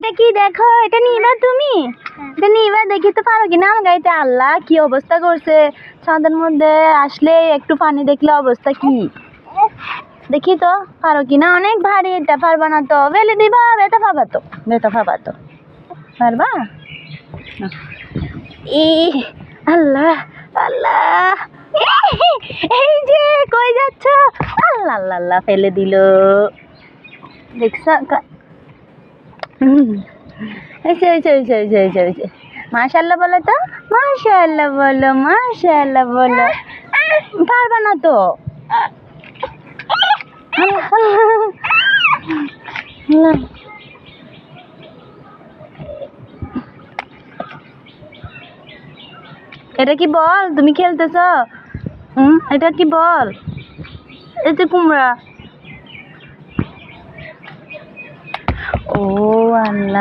এটা কি দেখো, এটা নিবা তুমি? এটা নিবা, দেখি তো পারো কিনা আমার গাড়িতে। আল্লাহ কি অবস্থা করছে, ছাদের মধ্যে আসলে একটু পানি দেখলে অবস্থা কি। দেখি তো পারো কিনা, অনেক ভারী এটা, পারবা না তো? ফেলে দিবা, ব্যথা পাবা তো, ব্যথা পাবা তো। পারবা? ই আল্লাহ আল্লাহ, এই যে কই যাচ্ছ? আল্লাহ আল্লাহ আল্লাহ, ফেলে দিল। দেখছ? মাশাআল্লাহ বলো তো, মাশাআল্লাহ বলো, মাশাআল্লাহ বলো। পারবা না তো। এটা কি বল তুমি খেলতেছ? এটা কি বল? এটা কুমড়া। ও আল্লাহ।